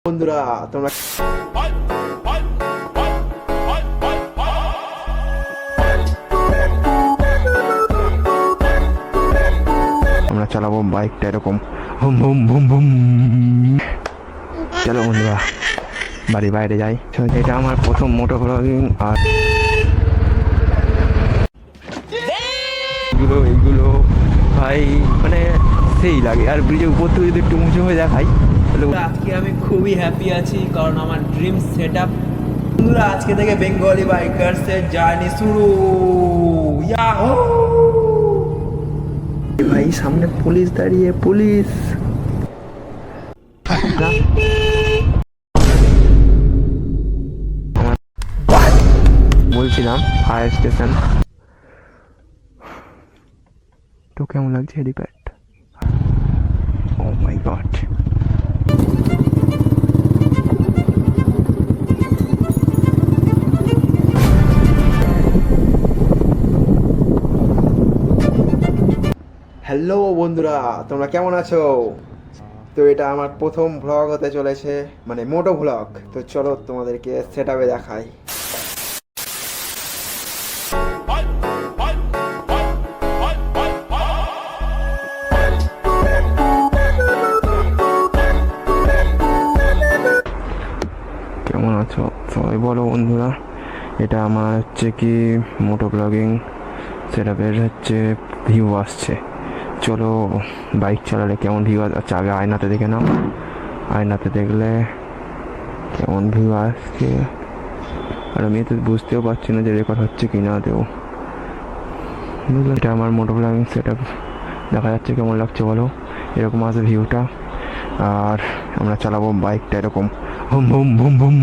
বন্ধুরা তোমরা আমরা চালাবো বাইকটা এরকম হুম হুম হুম হুম। চলো বন্ধুরা বাড়ি বাইরে যাই। এটা আমার প্রথম মোটো ব্লগিং। আর এইগুলো ভাই মানে সেই লাগে। আর ব্রিজের উপর থেকে যদি একটু উঁচু হয়ে দেখাই তাহলে আজকে আমি খুবই হ্যাপি আছি কারণ আমার ড্রিম সেট আপ। বন্ধুরা আজকে থেকে বেঙ্গলি বাইকার্সের জার্নি শুরু। ইয়াহু! ভাই সামনে পুলিশ দাঁড়িয়ে, পুলিশ বলছিলাম ফায়ার স্টেশন। তো কেমন লাগছে হেলিপ্যাড? ও মাই গড। হ্যালো বন্ধুরা, তোমরা কেমন আছো? তো এটা আমার প্রথম ভ্লগ হতে চলেছে, মানে মোটো ভ্লগ। তো চলো তোমাদেরকে সেট আপে দেখাই। কেমন আছো সবাই বলো বন্ধুরা। এটা আমার হচ্ছে কি মোটো ব্লগিং সেট আপের হচ্ছে ভিউ আসছে। চলো বাইক চালালে কেমন ভিউ আচ্ছা আগে আয়নাতে দেখে নাও। আয়নাতে দেখলে কেমন ভিউ আসছে। আর আমি তো বুঝতেও পারছি না যে রেকর্ড হচ্ছে কি না। দেবো বুঝলো। এটা আমার মোটো ব্লগিং সেট আপ। দেখা যাচ্ছে কেমন লাগছে বলো। এরকম আছে ভিউটা। আর আমরা চালাবো বাইকটা এরকম হুম হুম হুম হুম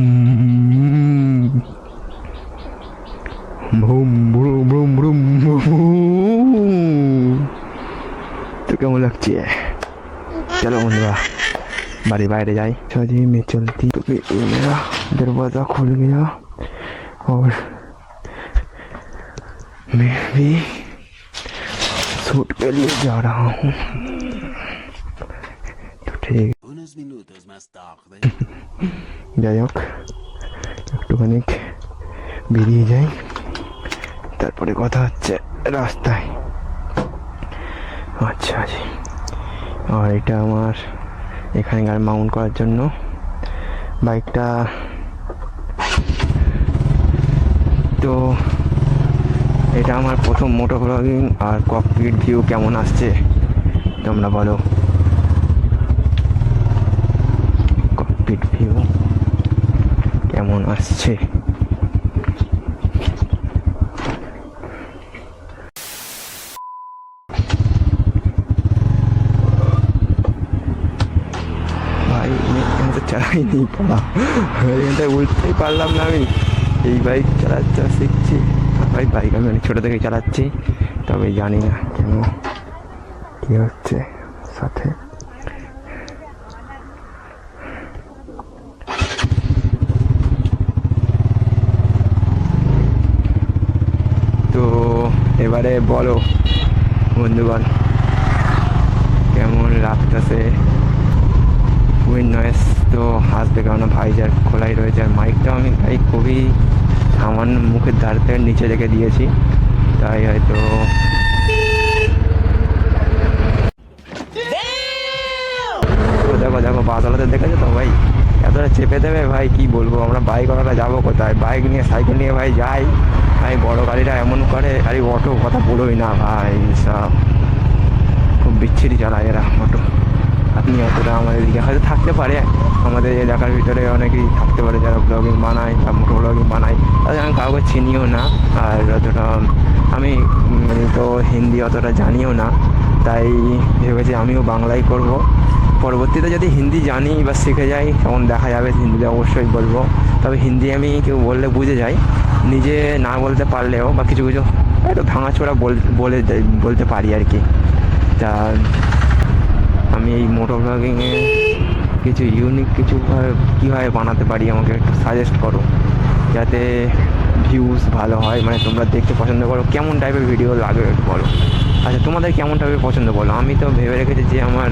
ভুম ভ্রুম ভ্রুম ভ্রুম ভ্রুম। তো কেমন লাগছে? चलो बंधुआ बारी बाहर जाए। जी मैं चलती तो ये मेरा दरवाज़ा खुल गया और मैं भी शूट के लिए जा रहा हूँ। तो ठीक যাই হোক একটুখানি বেরিয়ে যাই, তারপরে কথা হচ্ছে রাস্তায়। আচ্ছা জি। আর এটা আমার এখানে গাড়ি মাউন্ট করার জন্য বাইকটা। তো এটা আমার প্রথম মোটো ব্লগিং। আর ককপিট ভিউ কেমন আসছে তোমরা বলো। ককপিট ভিউ কেমন আসছে? ভাই এখানে তো চালাই নেই পারা, এখানটায় উঠতেই পারলাম না। আমি এই বাইক চালাতে শিখছি ভাই। বাইক আমি অনেক ছোটো থেকেই চালাচ্ছি, তবে জানি না কেন কী হচ্ছে সাথে। তো এবারে বলো বন্ধুগণ কেমন লাগতেছে। উইন্ড নয়েস তো আসবে কারণ ভাইজার খোলাই রয়েছে। আর মাইকটাও আমি ভাই খুবই সামান্য মুখের ধার থেকে নিচে রেখে দিয়েছি, তাই হয়তো দেখো দেখো বাদলাতে দেখেছো তো ভাই, এতটা চেপে দেবে ভাই কি বলবো। আমরা বাইকওয়ালারা যাবো কোথায়? বাইক নিয়ে সাইকেল নিয়ে ভাই যাই, ভাই বড় গাড়িটা এমন করে। গাড়ি অটো কথা বলোই না ভাই, সব খুব বিচ্ছিরি চালায় এরা অটো। আপনি অতটা আমাদের এদিকে হয়তো থাকতে পারে, আমাদের এলাকার ভিতরে অনেকেই থাকতে পারে যারা ব্লগিং বানায় বা মোটো ব্লগিং বানায়, তাদের আমি কাউকে চিনিও না। আর অতটা আমি তো হিন্দি অতটা জানিও না, তাই ভেবেছি আমিও বাংলাই করব। পরবর্তীতে যদি হিন্দি জানি বা শিখে যাই তখন দেখা যাবে হিন্দিতে অবশ্যই বলবো। তবে হিন্দি আমি কেউ বললে বুঝে যাই, নিজে না বলতে পারলেও বা কিছু কিছু একটু ভাঙাচোরা বলতে পারি আর কি। তা আমি এই মোটো ব্লগিংয়ে কিছু ইউনিক কিছু কীভাবে বানাতে পারি আমাকে একটু সাজেস্ট করো, যাতে ভিউজ ভালো হয়। মানে তোমরা দেখতে পছন্দ করো, কেমন টাইপের ভিডিও লাগে একটু বলো। আচ্ছা তোমাদের কেমন টাইপের পছন্দ বলো। আমি তো ভেবে রেখেছি যে আমার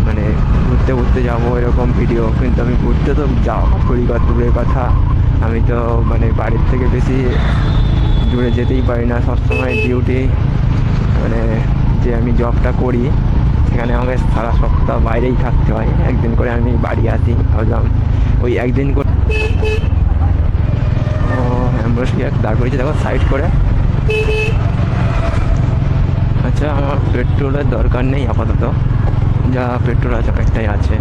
মানে ঘুরতে ঘুরতে যাবো এরকম ভিডিও, কিন্তু আমি ঘুরতে তো যাওয়া করি কত দূরের কথা। আমি তো মানে বাড়ির থেকে বেশি দূরে যেতেই পারি না, সবসময় ডিউটি, মানে যে আমি জবটা করি সেখানে আমাকে সারা সপ্তাহ বাইরেই থাকতে হয়। একদিন করে আমি বাড়ি আসি, ভাবলাম ওই একদিন করে। ও অ্যাম্বুলেন্স দাঁড় করেছি দেখো সাইড করে। আচ্ছা, আমার পেট্রোলের দরকার নেই আপাতত, যা পেট্রোল আছে অনেকটাই আছে,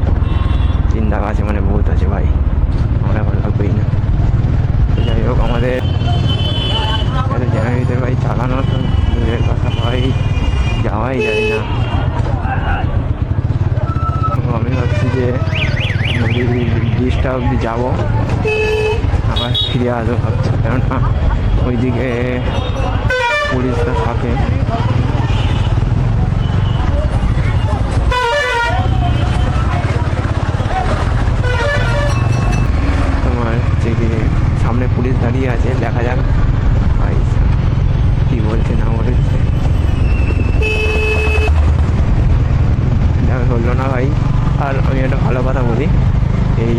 চিন্তা আছে মানে বহুত আছে ভাই, আমরা এখন লাগবেই না। তো যাই হোক, আমাদের জেনারেটর ভাই চালানো তো দূরের কথা ভাই, যাওয়াই যায় না। তো আমি ভাবছি যে নদীর ব্রিজটা অবধি যাবো, আবার ফিরে আসবো ভাবছি, কেননা ওইদিকে পুলিশরা থাকে। তোমার হচ্ছে কি সামনে পুলিশ দাঁড়িয়ে আছে, দেখা যাক ভাই কী বলছে না বলছে। হলো না ভাই। আর আমি একটা ভালো কথা বলি, এই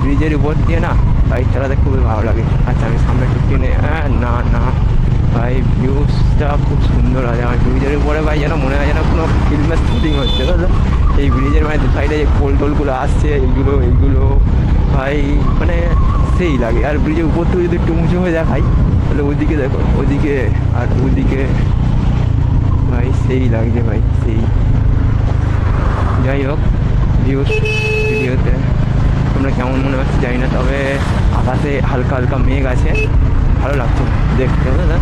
ব্রিজের উপর দিয়ে না বাইক চালাতে খুবই ভালো লাগে। আচ্ছা আমি সামনে টুকটি নেই, না না ভাই, ভিউজটা খুব সুন্দর আছে। আমার ব্রিজের উপরে ভাই যেন মনে হয় যেন কোনো ফিল্মের শুটিং হচ্ছে, বুঝলো? এই ব্রিজের মানে সাইডে যে পোল টোলগুলো আসছে, এইগুলো ভাই মানে সেই লাগে। আর ব্রিজের উপর থেকে যদি একটু উঁচু হয়ে দেখাই তাহলে ওইদিকে দেখো, ওইদিকে আর ওইদিকে ভাই সেই লাগছে ভাই, সেই। যাই হোক, ভিডিওতে তোমরা কেমন মনে হচ্ছে জানি না, তবে আকাশে হালকা হালকা মেঘ আছে, ভালো লাগছে দেখতে, বুঝলে?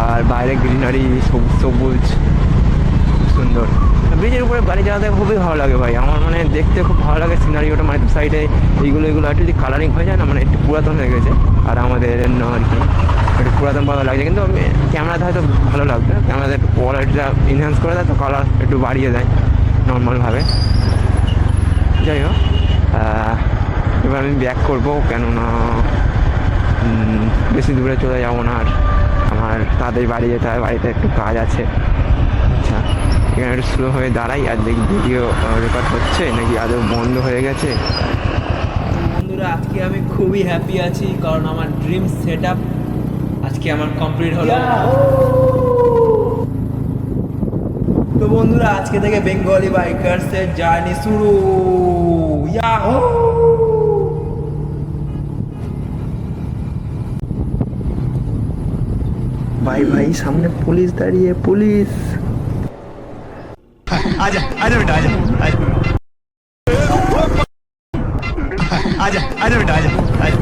আর বাইরে গ্রিনারি, সবুজ সবুজ, খুব সুন্দর। ব্রিজের উপরে গাড়ি চালাতে খুবই ভালো লাগে ভাই, আমার মানে দেখতে খুব ভালো লাগে সিনারিওটা, মানে দু সাইডে এইগুলো একটু যদি কালারিং হয়ে যায় না, মানে একটু পুরাতন হয়ে গেছে আর আমাদের আর কি একটু পুরাতন ভালো লাগছে। কিন্তু ক্যামেরাতে হয়তো ভালো লাগবে, ক্যামেরাতে একটু কোয়ালিটিটা ইনহ্যান্স করে দেয়, তো কালার একটু বাড়িয়ে দেয় নর্মালভাবে। যাই হোক, এবার আমি ব্যাক করবো, কেননা বেশি দূরে চলে যাবো না, আর আমার তাদের বাড়ি যেতে হয়, বাড়িতে একটু কাজ আছে। আচ্ছা, এখানে একটু স্লো হয়ে দাঁড়াই আর দেখি ভিডিও রেকর্ড হচ্ছে নাকি আদৌ বন্ধ হয়ে গেছে। বন্ধুরা আজকে আমি খুবই হ্যাপি আছি, কারণ আমার ড্রিম সেট আপ আজকে আমার কমপ্লিট হলো। তো বন্ধুরা আজকে থেকে বেঙ্গলি বাইকার্সের জার্নি শুরু। ইয়াহু! ভাই ভাই সামনে পুলিশ দাঁড়িয়ে, পুলিশ। आजा आजा बेटा आजा आजा आजा आजा बेटा आजा आजा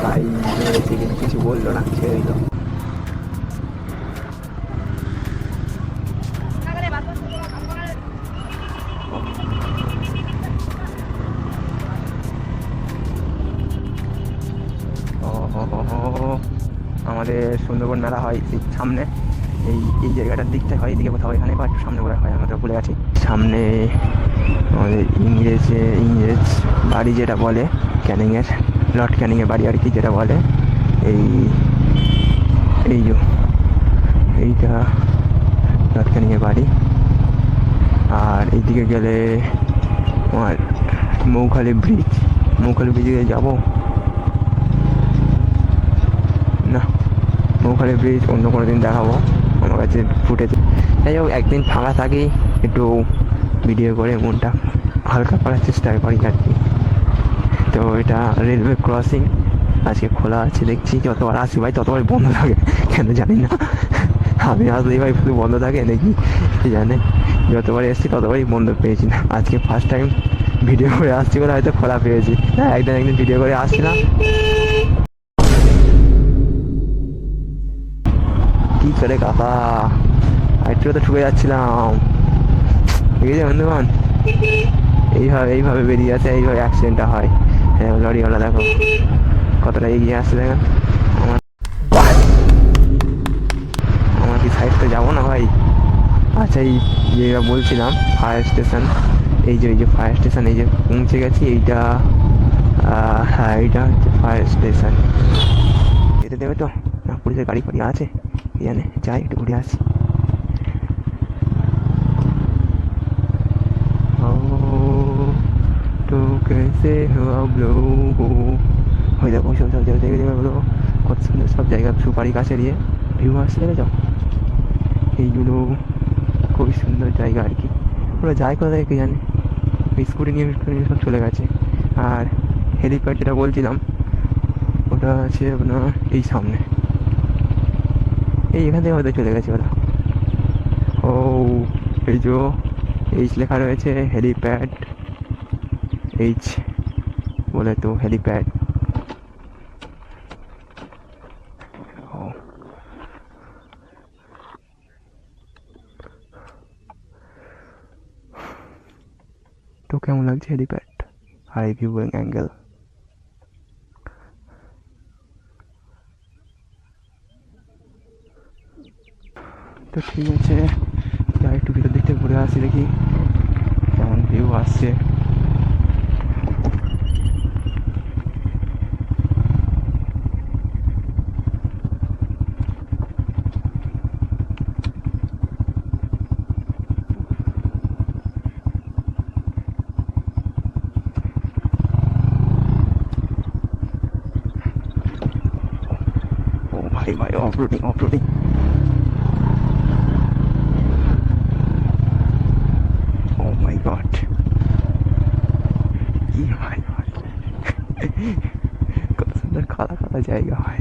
ভাই মেরেছে কিন্তু কিছু বললো না, ছেড়ে দিল। আমাদের সুন্দরবন মেলা হয় এই সামনে, এই জায়গাটার দিকটা হয়, এদিকে কোথাও এখানে বা একটু সামনে হয়, আমরা তো ভুলে গেছি। সামনে আমাদের ইংরেজ বাড়ি যেটা বলে, ক্যানিংয়ের লর্ড ক্যানিংয়ের বাড়ি আর কি যেটা বলে, এইটা লর্ড ক্যানিংয়ের বাড়ি। আর এইদিকে গেলে আমার মৌখালি ব্রিজে যাবো না, মৌখালি ব্রিজ অন্য কোনো দিন দেখাবো, আমার কাছে ফুটেছে। যাই হোক, একদিন ফাঁকা থাকি একটু ভিডিও করে মনটা হালকা করার চেষ্টা করি আর কি। তো এটা রেলওয়ে ক্রসিং, আজকে খোলা আছে দেখছি, যতবার আসি ভাই ততবার বন্ধ থাকে, কেন জানি না। আমি আসলেই ভাই শুধু বন্ধ থাকে নাকি জানে, যতবার এসেছি ততবারই বন্ধ পেয়েছি না। আজকে ফার্স্ট টাইম ভিডিও করে আসছি বলে হয়তো খোলা পেয়েছি। হ্যাঁ, একদিন ভিডিও করে আসছিলাম, কি করে কাকা একটু তো ঠুকে যাচ্ছিলাম, ঠিক আছে বন্ধুগণ। এইভাবে বেরিয়ে আসে, এইভাবে অ্যাক্সিডেন্টটা হয়। হ্যাঁ, লরিওয়ালা দেখো কতটা এগিয়ে আসছে, দেখেন। আমার কি সাইডটা যাবো আচ্ছা এই যে বলছিলাম ফায়ার স্টেশন, এই যে ফায়ার স্টেশন, এই যে পৌঁছে গেছি। এইটা হ্যাঁ এইটা হচ্ছে ফায়ার স্টেশন। যেতে দেবে তো না? পুলিশের গাড়ি ফাড়ি আছে কি জানে, যাই একটু ঘুরে আসি। তো कैसे हो आप लोग? হয়ে দেখো সব সব জায়গা জায়গা হলো কত সুন্দর সব জায়গা, সুপারি গাছের ইয়ে ভিউ আসছে দেখেছ? এইগুলো খুবই সুন্দর জায়গা আর কি। ওরা যায় কোথা থেকে কে জানে, স্কুটি নিয়ে সব চলে গেছে। আর হেলিপ্যাড যেটা বলছিলাম ওটা আছে আপনার এই সামনে, এই এখান থেকে হয়তো চলে গেছে ওরা। ও এই যে এইচ লেখা রয়েছে, হেলিপ্যাড এইচ বলে তো হেলিপ্যাড। ও তো কেমন লাগছে হেলিপ্যাড আর এই ভিউ অ্যাঙ্গেল? তো ঠিক আছে, যাই একটু ভিতর দিক থেকে ঘুরে আসি, দেখি কেমন ভিউ আসছে। ও ভাই ভাই, অফরোডিং অফরোডিং। ও মাই গড, কি ভাই ভাই কত সুন্দর খাড়া খাড়া জায়গা ভাই।